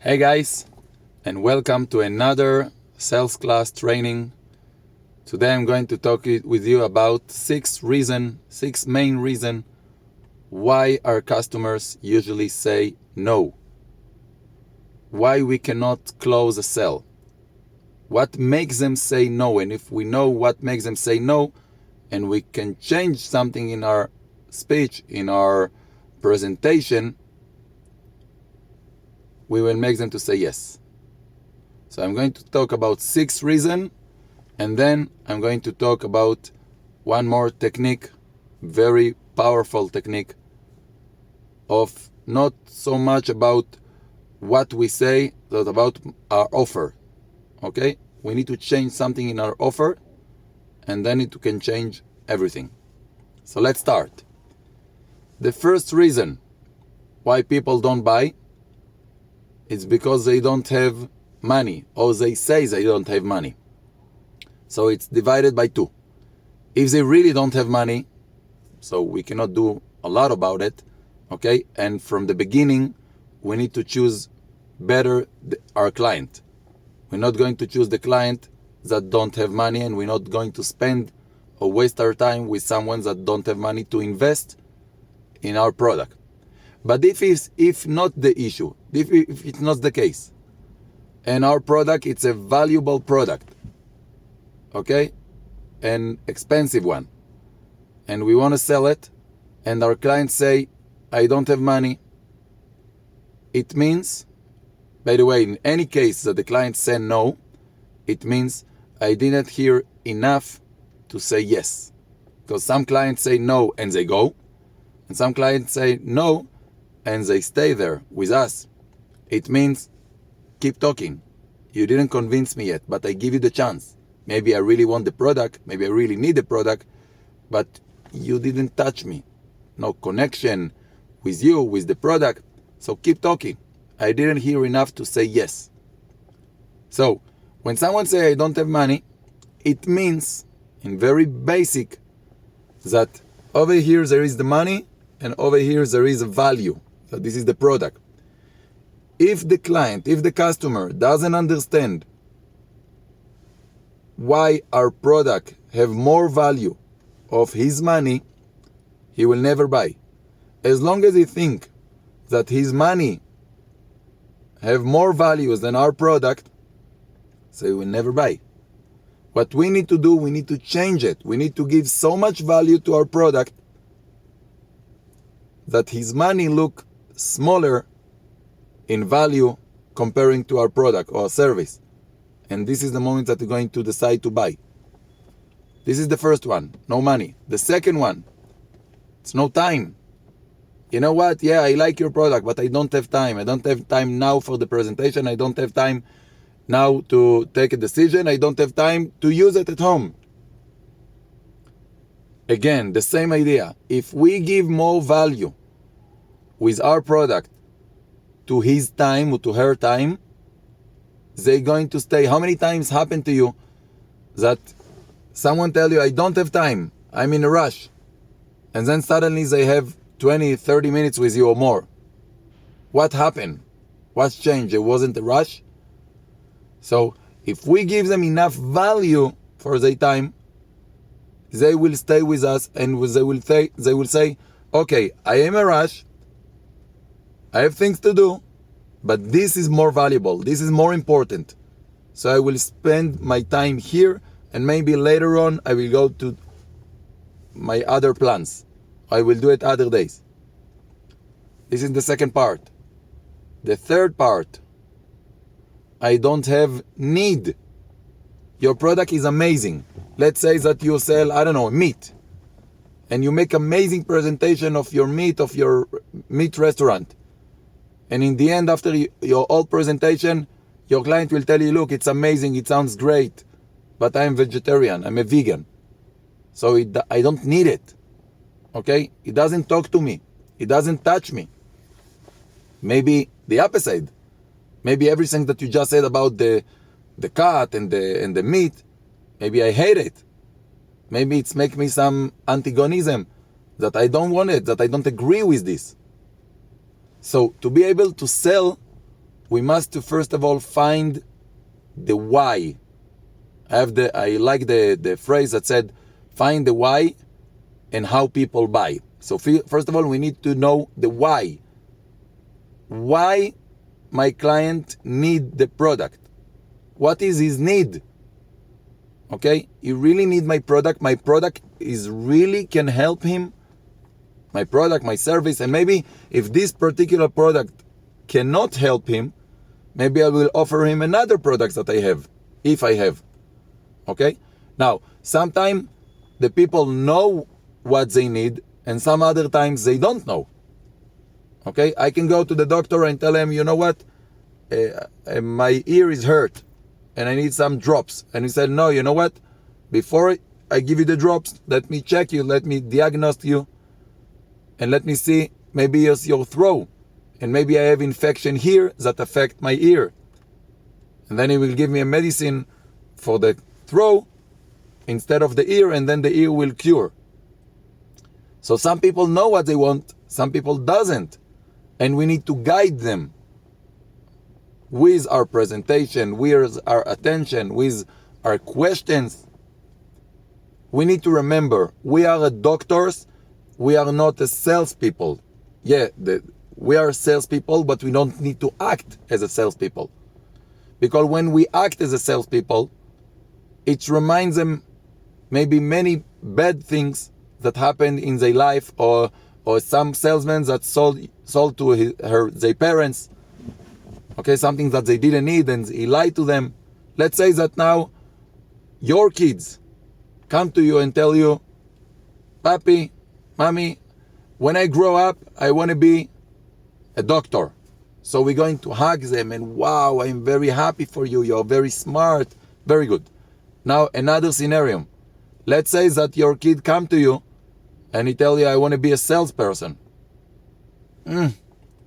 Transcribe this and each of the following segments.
Hey guys, and welcome to another sales class training. Today I'm going to talk with you about six main reasons why our customers usually say no. Why we cannot close a sale. What makes them say no, and if we know what makes them say no, and we can change something in our speech, in our presentation, we will make them to say yes. So I'm going to talk about six reasons, and then I'm going to talk about one more technique, very powerful technique of not so much about what we say, but about our offer. Okay? We need to change something in our offer, and then it can change everything. So let's start. The first reason why people don't buy is because they don't have money, or they say they don't have money. So it's divided by two. If they really don't have money, so we cannot do a lot about it, okay? And from the beginning, we need to choose better our client. We're not going to choose the client that don't have money, and we're not going to spend or waste our time with someone that don't have money to invest in our product. But if not the issue, if it's not the case, and our product, it's a valuable product, okay, an expensive one, and we want to sell it, and our clients say, I don't have money, it means, by the way, in any case that the client said no, it means I didn't hear enough to say yes. Because some clients say no and they go, and some clients say no and they stay there with us. It means keep talking. You didn't convince me yet, but I give you the chance. Maybe I really want the product, maybe I really need the product, but you didn't touch me. No connection with you, with the product. So keep talking. I didn't hear enough to say yes. So when someone says I don't have money, it means, in very basic, that over here there is the money, and over here there is a value. So this is the product. If the client, if the customer doesn't understand why our product have more value of his money, he will never buy. As long as he think that his money have more values than our product, so he will never buy. What we need to do, we need to change it. We need to give so much value to our product that his money look smaller in value comparing to our product or service. And this is the moment that we're going to decide to buy. This is the first one, no money. The second one, it's no time. You know what? Yeah, I like your product, but I don't have time. I don't have time now for the presentation. I don't have time now to take a decision. I don't have time to use it at home. Again, the same idea. If we give more value with our product to his time or to her time, they're going to stay. How many times happened to you that someone tell you, I don't have time, I'm in a rush, and then suddenly they have 20, 30 minutes with you or more? What happened? What's changed? It wasn't a rush? So if we give them enough value for their time, they will stay with us, and they will say, okay, I am a rush, I have things to do, but this is more valuable, this is more important. So I will spend my time here, and maybe later on I will go to my other plans. I will do it other days. This is the second part. The third part, I don't have need. Your product is amazing. Let's say that you sell, I don't know, meat, and you make amazing presentation of your meat restaurant. And in the end, after your whole presentation, your client will tell you, look, it's amazing, it sounds great, but I'm vegetarian, I'm a vegan. So I don't need it, okay? It doesn't talk to me. It doesn't touch me. Maybe the opposite. Maybe everything that you just said about the cut and the meat, maybe I hate it. Maybe it's make me some antagonism, that I don't want it, that I don't agree with this. So to be able to sell we must first of all find the why. I like the phrase that said, find the why and how people buy. So first of all, we need to know the why. Why my client need the product? What is his need? Okay, he really need my product. My product is really can help him. My product, my service, and maybe if this particular product cannot help him, maybe I will offer him another product that I have, if I have. Okay? Now, sometimes the people know what they need, and some other times they don't know. Okay? I can go to the doctor and tell him, you know what? My ear is hurt, and I need some drops. And he said, no, you know what? Before I give you the drops, let me check you, let me diagnose you, and let me see, maybe it's your throat. And maybe I have infection here that affect my ear. And then he will give me a medicine for the throat instead of the ear, and then the ear will cure. So some people know what they want, some people doesn't. And we need to guide them with our presentation, with our attention, with our questions. We need to remember, we are doctors, we are not a salespeople. Yeah, we are salespeople, but we don't need to act as a salespeople. Because when we act as a salespeople, it reminds them maybe many bad things that happened in their life, or some salesman that sold to their parents, okay, something that they didn't need and he lied to them. Let's say that now your kids come to you and tell you, Papi, Mommy, when I grow up, I want to be a doctor. So we're going to hug them and wow, I'm very happy for you. You're very smart. Very good. Now another scenario. Let's say that your kid come to you and he tell you, I want to be a salesperson.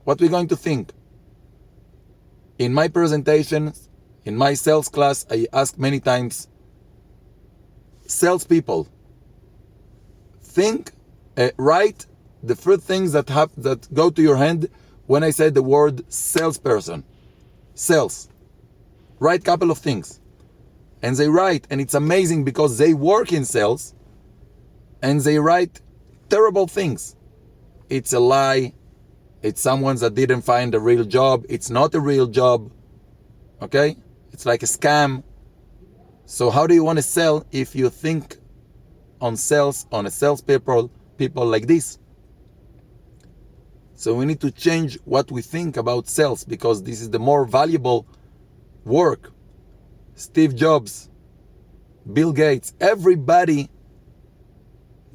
What we going to think? In my presentations, in my sales class, I ask many times, salespeople, write the first things that go to your hand when I say the word salesperson. Sales. Write a couple of things. And they write, and it's amazing because they work in sales, and they write terrible things. It's a lie. It's someone that didn't find a real job. It's not a real job. Okay? It's like a scam. So how do you want to sell if you think on sales, on a salespeople like this? So we need to change what we think about sales, because this is the more valuable work. Steve Jobs, Bill Gates, everybody,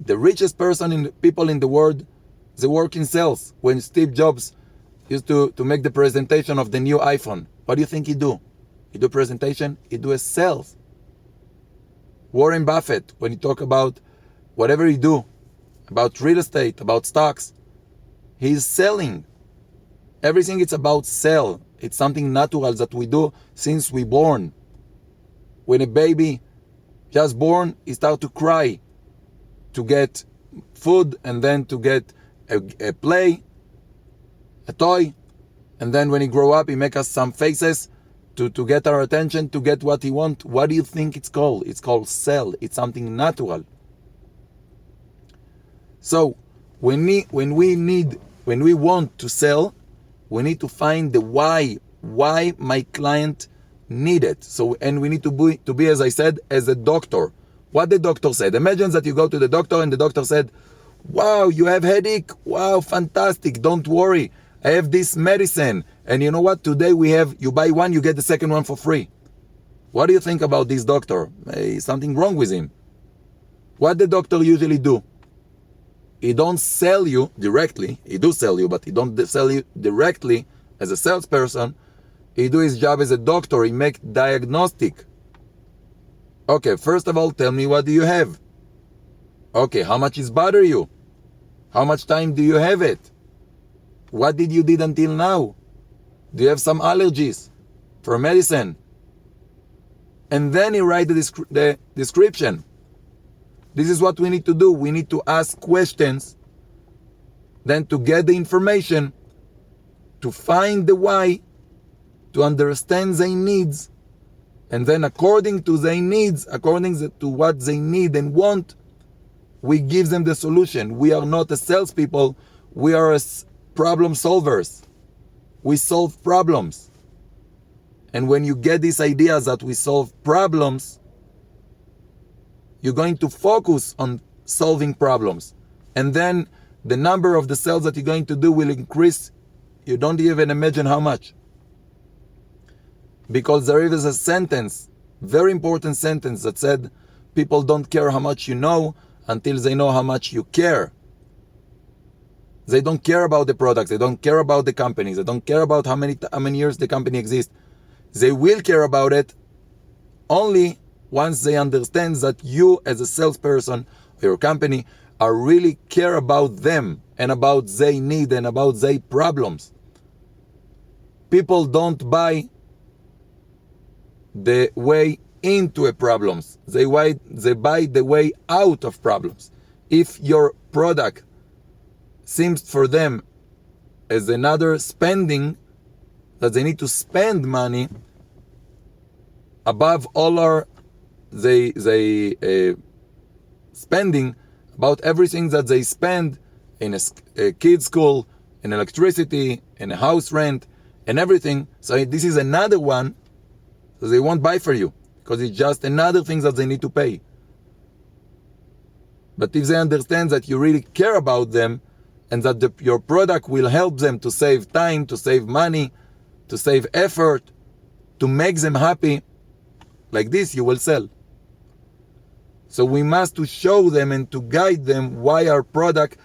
the richest people in the world, they work in sales. When Steve Jobs used to make the presentation of the new iPhone, what do you think he do? He do presentation, he do a sales. Warren Buffett, when he talk about whatever he do, about real estate, about stocks, he's selling. Everything it's about sell. It's something natural that we do since we born. When a baby just born, he start to cry to get food, and then to get a play, a toy, and then when he grow up, he make us some faces to get our attention, to get what he want. What do you think it's called? It's called sell. It's something natural. So when we want to sell, we need to find the why my client need it. So, and we need to be, as I said, as a doctor. What the doctor said. Imagine that you go to the doctor and the doctor said, wow, you have headache? Wow, fantastic. Don't worry. I have this medicine. And you know what? Today you buy one, you get the second one for free. What do you think about this doctor? Something wrong with him. What the doctor usually do? He don't sell you directly. He do sell you, but he don't sell you directly as a salesperson. He do his job as a doctor. He make diagnostic. Okay, first of all, tell me, what do you have? Okay, how much is bother you? How much time do you have it? What did you did until now? Do you have some allergies for medicine? And then he write the description. This is what we need to do. We need to ask questions, then to get the information, to find the why, to understand their needs, and then according to their needs, according to what they need and want, we give them the solution. We are not a salespeople, we are problem solvers. We solve problems. And when you get this idea that we solve problems, you're going to focus on solving problems. And then the number of the sales that you're going to do will increase. You don't even imagine how much. Because there is a sentence, very important sentence, that said, people don't care how much you know until they know how much you care. They don't care about the products, they don't care about the companies, they don't care about how many years the company exists. They will care about it only once they understand that you as a salesperson or your company are really care about them and about their need and about their problems. People don't buy the way into a problems. They buy the way out of problems. If your product seems for them as another spending, that they need to spend money above all they spending about everything that they spend in a kid's school, in electricity, in a house rent, and everything. So this is another one that they won't buy for you, because it's just another thing that they need to pay. But if they understand that you really care about them, and that your product will help them to save time, to save money, to save effort, to make them happy, like this you will sell. So we must to show them and to guide them why our product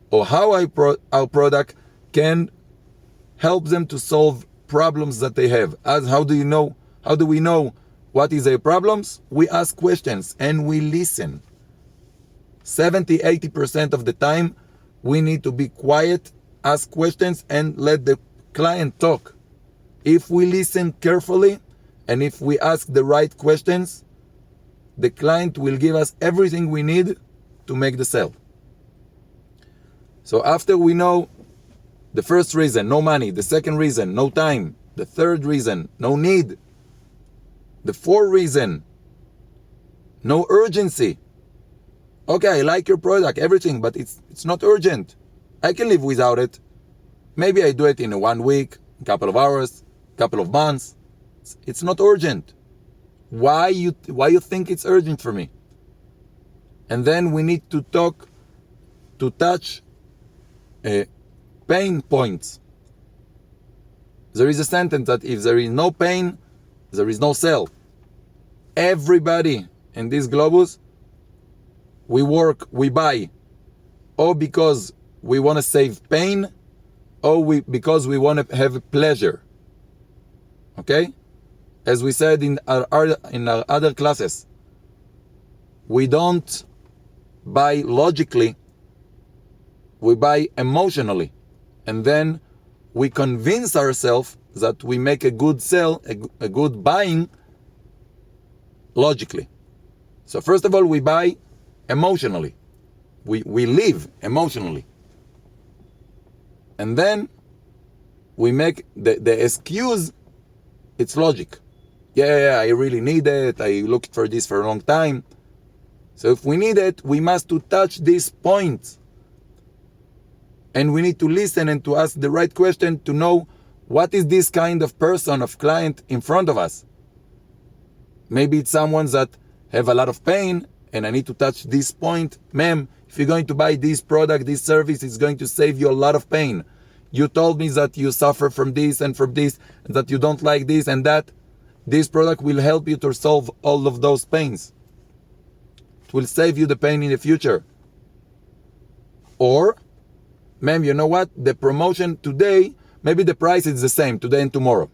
or how our product can help them to solve problems that they have. How do we know what is their problems? We ask questions and we listen. 70-80% of the time we need to be quiet, ask questions, and let the client talk. If we listen carefully and if we ask the right questions, the client will give us everything we need to make the sale. So after we know the first reason, no money; the second reason, no time; the third reason, no need; the fourth reason, no urgency. Okay, I like your product, everything, but it's not urgent. I can live without it. Maybe I do it in 1 week, a couple of hours, a couple of months. It's not urgent. Why you think it's urgent for me? And then we need to touch pain points. There is a sentence that if there is no pain, there is no sale. Everybody in this globus, we buy, or because we want to save pain, or because we want to have pleasure. Okay? As we said in our other classes, we don't buy logically, we buy emotionally. And then we convince ourselves that we make a good sale, a good buying, logically. So first of all, we buy emotionally. We live emotionally. And then we make the excuse, it's logic. Yeah, I really need it. I looked for this for a long time. So if we need it, we must to touch this point. And we need to listen and to ask the right question to know what is this kind of person, of client in front of us. Maybe it's someone that have a lot of pain and I need to touch this point. Ma'am, if you're going to buy this product, this service, it's going to save you a lot of pain. You told me that you suffer from this and from this, and that you don't like this and that. This product will help you to solve all of those pains. It will save you the pain in the future. Or, ma'am, you know what? The promotion today, maybe the price is the same today and tomorrow.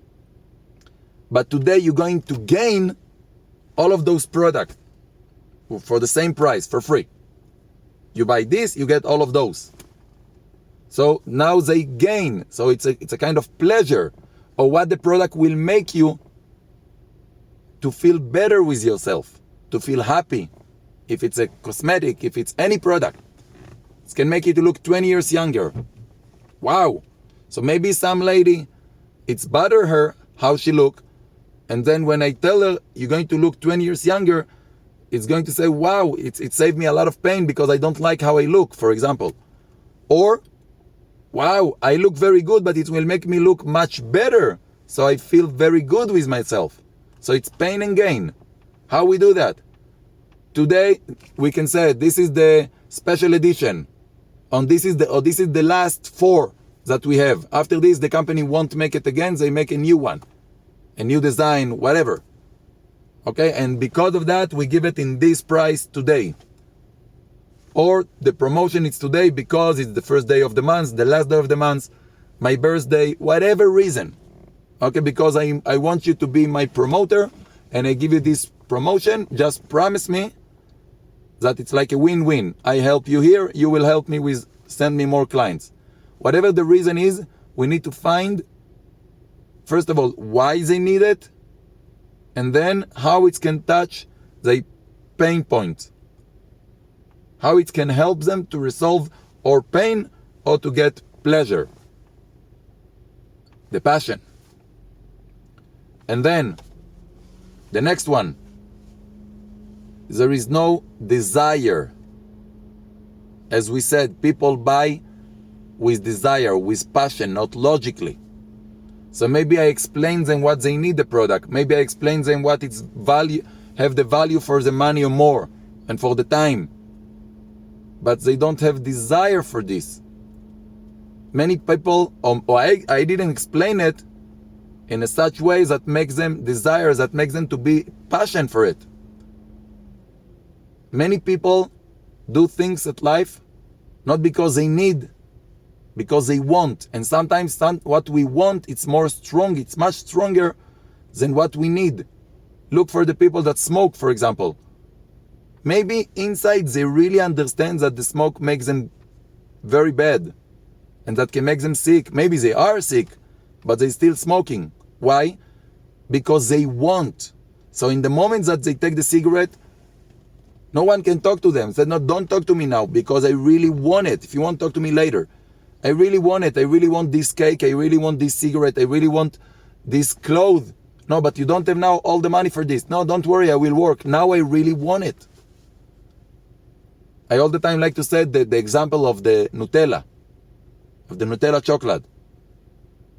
But today you're going to gain all of those products for the same price, for free. You buy this, you get all of those. So now they gain. So it's a kind of pleasure, or what the product will make you to feel better with yourself, to feel happy. If it's a cosmetic, if it's any product, it can make you to look 20 years younger. Wow. So maybe some lady, it's bother her how she look. And then when I tell her, you're going to look 20 years younger, it's going to say, wow, it saved me a lot of pain because I don't like how I look, for example. Or, wow, I look very good, but it will make me look much better. So I feel very good with myself. So it's pain and gain. How we do that? Today, we can say, this is the special edition. This is the last 4 that we have. After this, the company won't make it again. They make a new one. A new design, whatever. Okay, and because of that, we give it in this price today. Or the promotion is today because it's the first day of the month, the last day of the month, my birthday, whatever reason. Okay, because I want you to be my promoter and I give you this promotion. Just promise me that it's like a win-win. I help you here, you will help me with send me more clients. Whatever the reason is, we need to find, first of all, why they need it, and then how it can touch the pain point. How it can help them to resolve or pain or to get pleasure. The passion. And then, the next one. There is no desire. As we said, people buy with desire, with passion, not logically. So maybe I explain them what they need the product. Maybe I explain them what its value, have the value for the money or more, and for the time. But they don't have desire for this. Many people, I didn't explain it in a such way that makes them desire, that makes them to be passionate for it. Many people do things at life not because they need, because they want. And sometimes what we want, it's more strong, it's much stronger than what we need. Look for the people that smoke, for example. Maybe inside they really understand that the smoke makes them very bad and that can make them sick. Maybe they are sick, but they're still smoking. Why? Because they want. So in the moment that they take the cigarette, no one can talk to them. Say, no, don't talk to me now because I really want it. If you want, talk to me later. I really want it. I really want this cake. I really want this cigarette. I really want this clothes. No, but you don't have now all the money for this. No, don't worry, I will work. Now I really want it. I all the time like to say the example of the Nutella chocolate.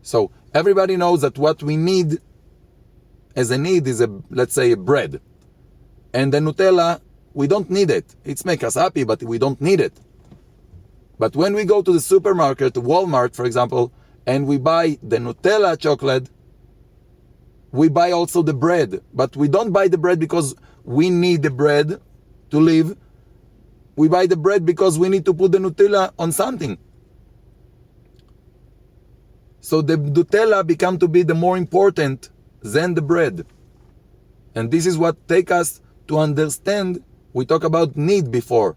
So everybody knows that what we need as a need is let's say a bread. And the Nutella, we don't need it. It's make us happy, but we don't need it. But when we go to the supermarket, to Walmart, for example, and we buy the Nutella chocolate, we buy also the bread. But we don't buy the bread because we need the bread to live. We buy the bread because we need to put the Nutella on something. So the Nutella become to be the more important than the bread. And this is what take us to understand. We talked about need before.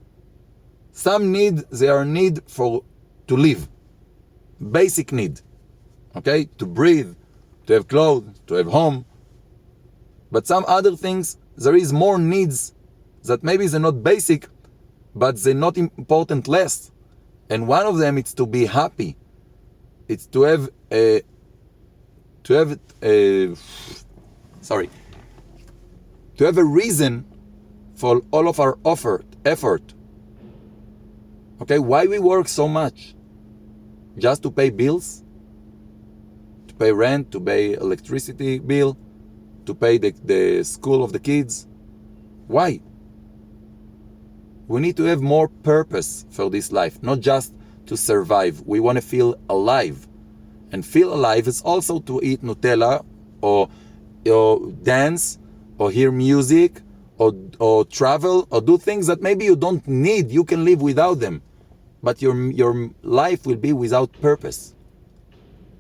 Some need, they are need to live. Basic need. Okay? To breathe, to have clothes, to have home. But some other things, there is more needs that maybe they're not basic, but they're not important less. And one of them is to be happy. It's to have a reason for all of our effort. Okay, why we work so much? Just to pay bills? To pay rent, to pay electricity bill, to pay the school of the kids? Why? We need to have more purpose for this life, not just to survive. We want to feel alive. And feel alive is also to eat Nutella or dance or hear music or travel or do things that maybe you don't need. You can live without them. But your life will be without purpose.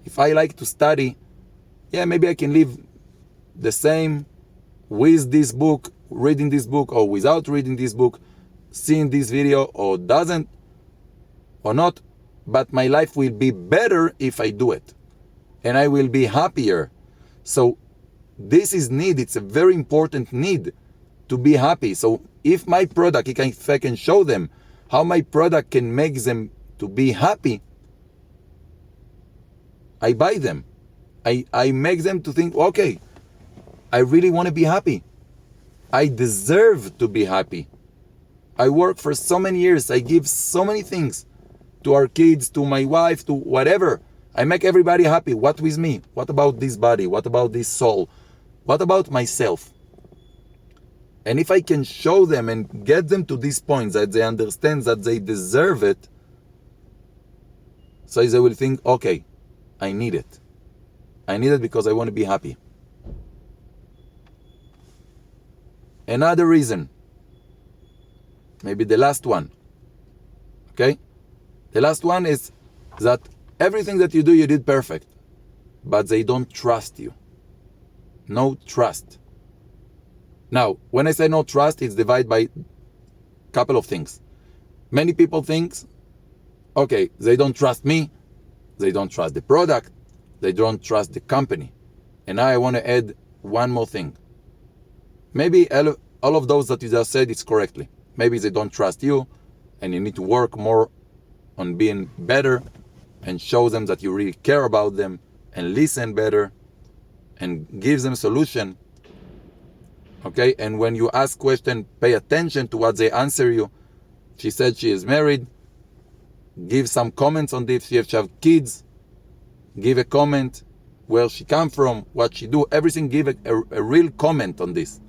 If I like to study, maybe I can live the same with this book, reading this book, or without reading this book, seeing this video, or doesn't, or not. But my life will be better if I do it. And I will be happier. So this is need. It's a very important need to be happy. So if my product, if I can show them how my product can make them to be happy, I buy them. I make them to think, okay, I really want to be happy. I deserve to be happy. I work for so many years. I give so many things to our kids, to my wife, to whatever. I make everybody happy. What with me? What about this body? What about this soul? What about myself? And if I can show them and get them to this point that they understand that they deserve it, so they will think, okay, I need it. I need it because I want to be happy. Another reason, maybe the last one, okay? The last one is that everything that you do, you did perfect, but they don't trust you. No trust. Now, when I say no trust, it's divided by a couple of things. Many people think, okay, they don't trust me, they don't trust the product, they don't trust the company. And now I want to add one more thing. Maybe all of those that you just said, it's correctly. Maybe they don't trust you, and you need to work more on being better and show them that you really care about them and listen better and give them a solution. Okay, and when you ask questions, pay attention to what they answer you. She said she is married. Give some comments on this. If she have kids, give a comment where she come from, what she do, everything. Give a real comment on this,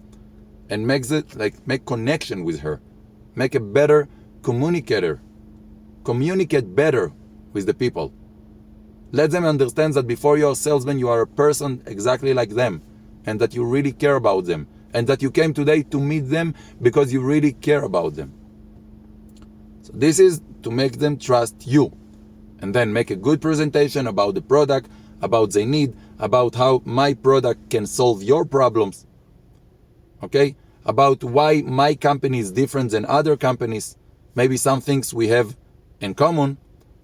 and make connection with her, make a better communicator, communicate better with the people. Let them understand that before you're a salesman, you are a person exactly like them, and that you really care about them, and that you came today to meet them because you really care about them. So this is to make them trust you, and then make a good presentation about the product, about their need, about how my product can solve your problems, okay? About why my company is different than other companies. Maybe some things we have in common,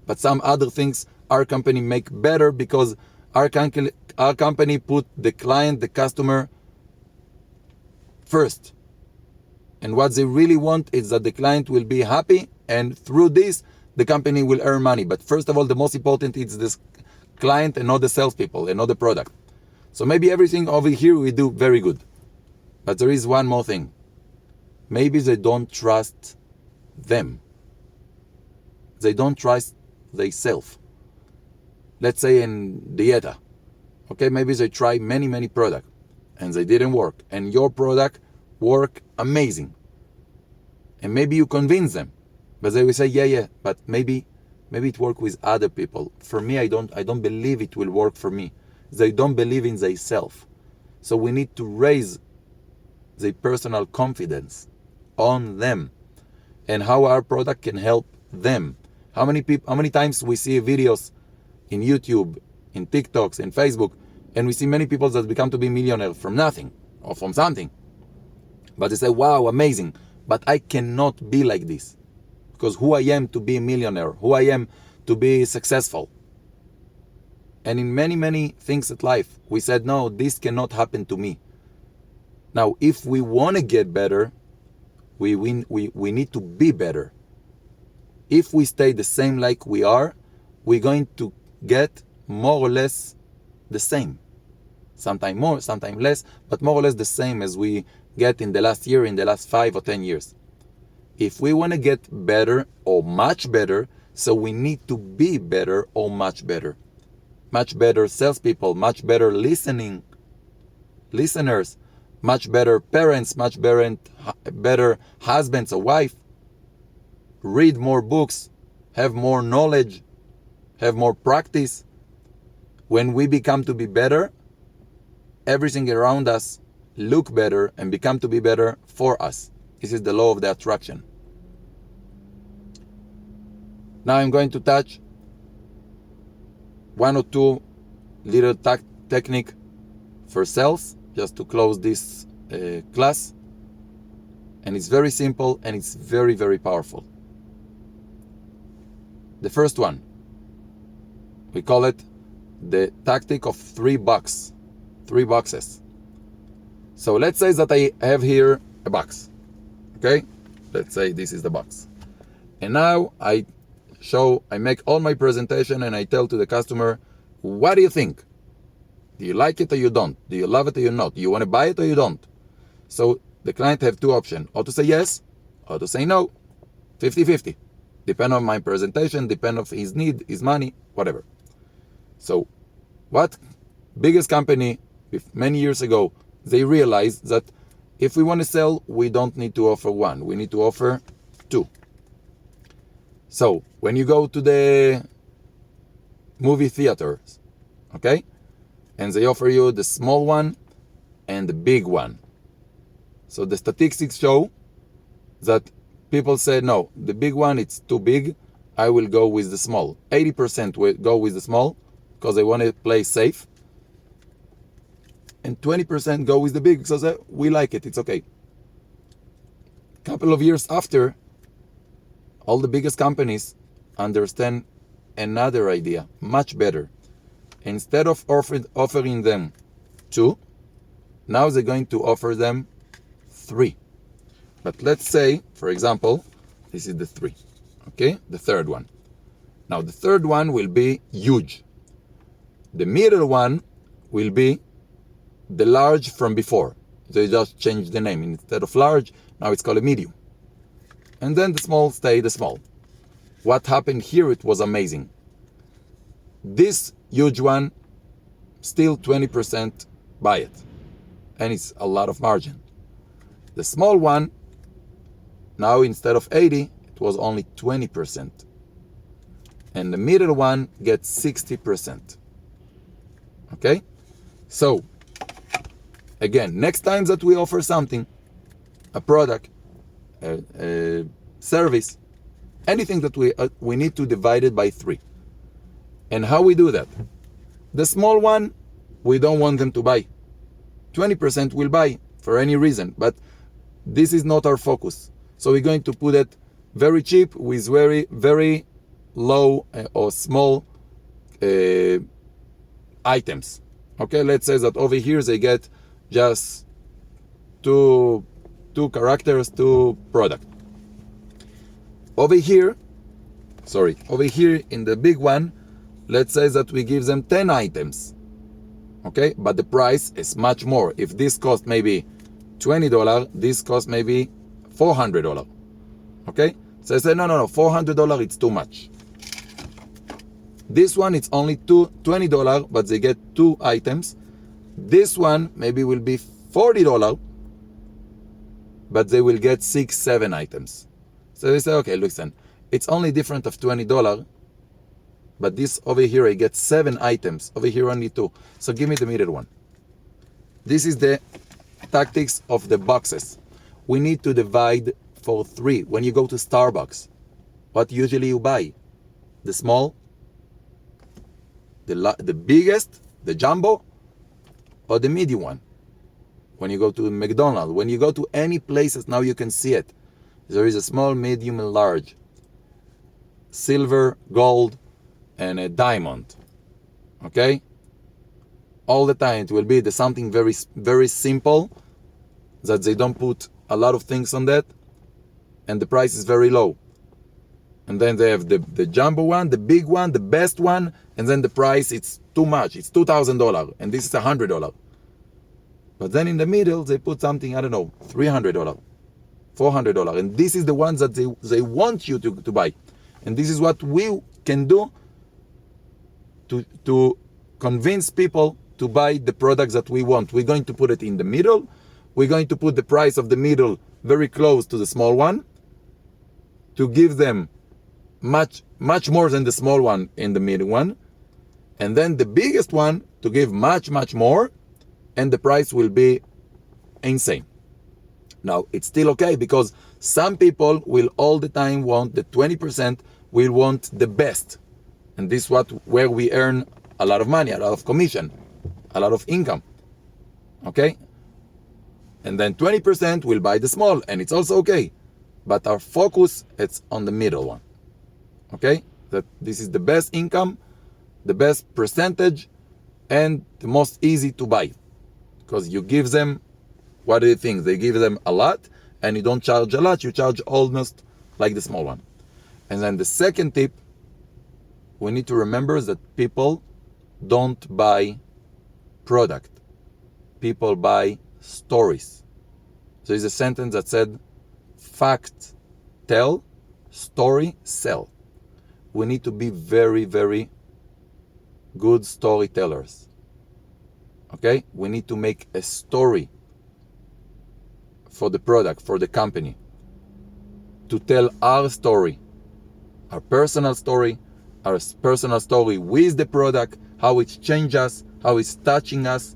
but some other things our company make better because our company put the client, the customer first. And what they really want is that the client will be happy, and through this, the company will earn money. But first of all, the most important is this client and not the salespeople and not the product. So maybe everything over here we do very good. But there is one more thing. Maybe they don't trust them. They don't trust themselves. Let's say in dieta. Okay, maybe they try many products and they didn't work. And your product work amazing. And maybe you convince them. But they will say, yeah, but maybe it work with other people. For me, I don't believe it will work for me. They don't believe in themselves. So we need to raise the personal confidence on them and how our product can help them. How many times we see videos in YouTube, in TikToks, in Facebook, and we see many people that become to be millionaires from nothing or from something. But they say, wow, amazing, but I cannot be like this. Because who I am to be a millionaire, who I am to be successful. And in many things in life, we said, no, this cannot happen to me. Now, if we want to get better, we need to be better. If we stay the same like we are, we're going to get more or less the same. Sometimes more, sometimes less, but more or less the same as we get in the last year, in the last 5 or 10 years. If we want to get better or much better, so we need to be better or much better. Much better salespeople, much better listeners, much better parents, much better husbands or wife. Read more books, have more knowledge, have more practice. When we become to be better, everything around us look better and become to be better for us. This is the law of the attraction. Now I'm going to touch one or two little technique for sales, just to close this class. And it's very simple and it's very, very powerful. The first one, we call it the tactic of 3 boxes. So let's say that I have here a box. Okay? Let's say this is the box. And now I make all my presentation and I tell to the customer, what do you think? Do you like it or you don't? Do you love it or you not? Do you want to buy it or you don't? So the client have two options, or to say yes, or to say no. 50-50. Depend on my presentation, depend on his need, his money, whatever. So what biggest company many years ago, they realized that if we want to sell, we don't need to offer one, we need to offer two. So when you go to the movie theaters, okay, and they offer you the small one and the big one. So the statistics show that people say, no, the big one, it's too big, I will go with the small. 80% will go with the small because they want to play safe. And 20% go with the big because we like it, it's okay. Couple of years after, all the biggest companies understand another idea, much better. Instead of offering them two, now they're going to offer them three. But let's say, for example, this is the three, okay? The third one. Now the third one will be huge. The middle one will be the large from before. They just changed the name. Instead of large, now it's called a medium. And then the small stay the small. What happened here, it was amazing. This huge one, still 20% buy it. And it's a lot of margin. The small one, now instead of 80, it was only 20%. And the middle one gets 60%. Okay? So, again, next time that we offer something, a product, a service, anything that we need to divide it by three. And how we do that? The small one, we don't want them to buy. 20% will buy for any reason, but this is not our focus. So we're going to put it very cheap with very, very low or small items. Okay, let's say that over here they get just two characters, two product. Over here in the big one, let's say that we give them 10 items. Okay, but the price is much more. If this cost maybe $20, this cost maybe $400. Okay, so I say no, $400, it's too much. This one, it's only $20, but they get two items. This one maybe will be $40, but they will get 6-7 items. So they say, okay, listen, it's only different of $20, but this over here, I get 7 items. Over here, only 2. So give me the middle one. This is the tactics of the boxes. We need to divide for 3. When you go to Starbucks, what usually you buy? The small, the biggest, the jumbo, or the medium one? When you go to McDonald's, when you go to any places, now you can see it. There is a small, medium, and large. Silver, gold, and a diamond. Okay? All the time it will be something very, very simple, that they don't put a lot of things on that, and the price is very low. And then they have the jumbo one, the big one, the best one, and then the price, it's too much. It's $2,000, and this is $100. But then in the middle, they put something, I don't know, $300, $400. And this is the ones that they want you to buy. And this is what we can do to convince people to buy the products that we want. We're going to put it in the middle. We're going to put the price of the middle very close to the small one, to give them much, much more than the small one in the middle one. And then the biggest one to give much, much more, and the price will be insane. Now, it's still okay, because some people will all the time want the 20%, will want the best. And this is where we earn a lot of money, a lot of commission, a lot of income. Okay? And then 20% will buy the small, and it's also okay. But our focus, it's on the middle one. Okay? That this is the best income, the best percentage, and the most easy to buy. Because you give them, what do you think? They give them a lot, and you don't charge a lot, you charge almost like the small one. And then the second tip, we need to remember that people don't buy product. People buy stories. So there's a sentence that said, fact tell, story sell. We need to be very, very good storytellers. Okay? We need to make a story for the product, for the company. To tell our story, our personal story with the product, how it changed us, how it's touching us,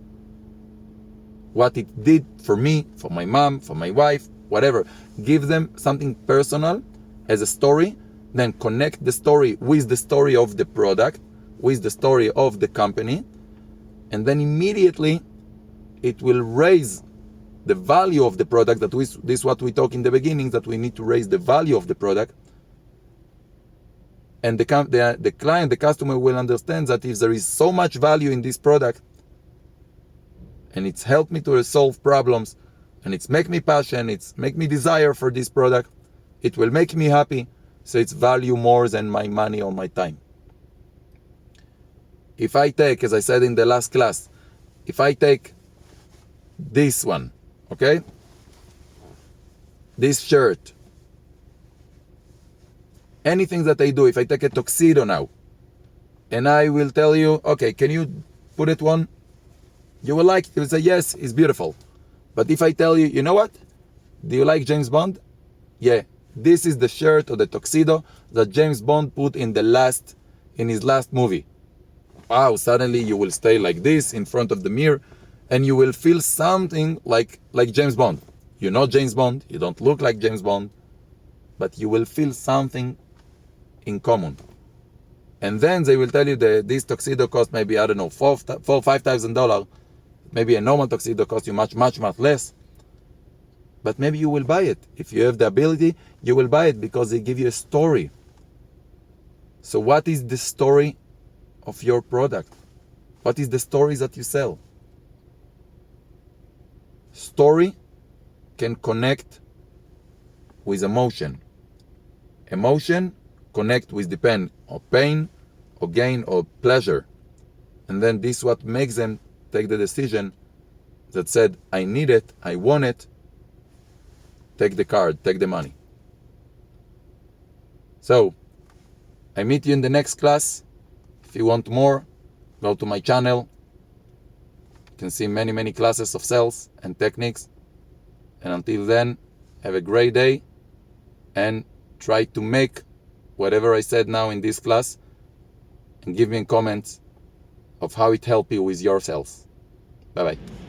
what it did for me, for my mom, for my wife, whatever. Give them something personal as a story, then connect the story with the story of the product, with the story of the company, and then immediately it will raise the value of the product. This is what we talked in the beginning, that we need to raise the value of the product. And the client, the customer will understand that if there is so much value in this product, and it's helped me to solve problems, and it's make me passion, it's make me desire for this product, it will make me happy, so it's value more than my money or my time. If I take, as I said in the last class, if I take this one, okay, this shirt, anything that I do, if I take a tuxedo now, and I will tell you, okay, can you put it on? You will like it. You will say, yes, it's beautiful. But if I tell you, you know what? Do you like James Bond? Yeah, this is the shirt or the tuxedo that James Bond put in his last movie. Wow, suddenly you will stay like this in front of the mirror, and you will feel something like James Bond. You're not James Bond, you don't look like James Bond, but you will feel something in common. And then they will tell you that this tuxedo costs maybe, I don't know, $5,000. Maybe a normal tuxedo costs you much, much, much less. But maybe you will buy it. If you have the ability, you will buy it because they give you a story. So what is the story of your product? What is the story that you sell? Story can connect with emotion. Emotion connect with depend or pain or gain or pleasure. And then this is what makes them take the decision that said, I need it, I want it, take the card, take the money. So, I meet you in the next class. If you want more, go to my channel. You can see many, many classes of sales and techniques. And until then, have a great day and try to make whatever I said now in this class and give me comments of how it helped you with your sales. Bye-bye.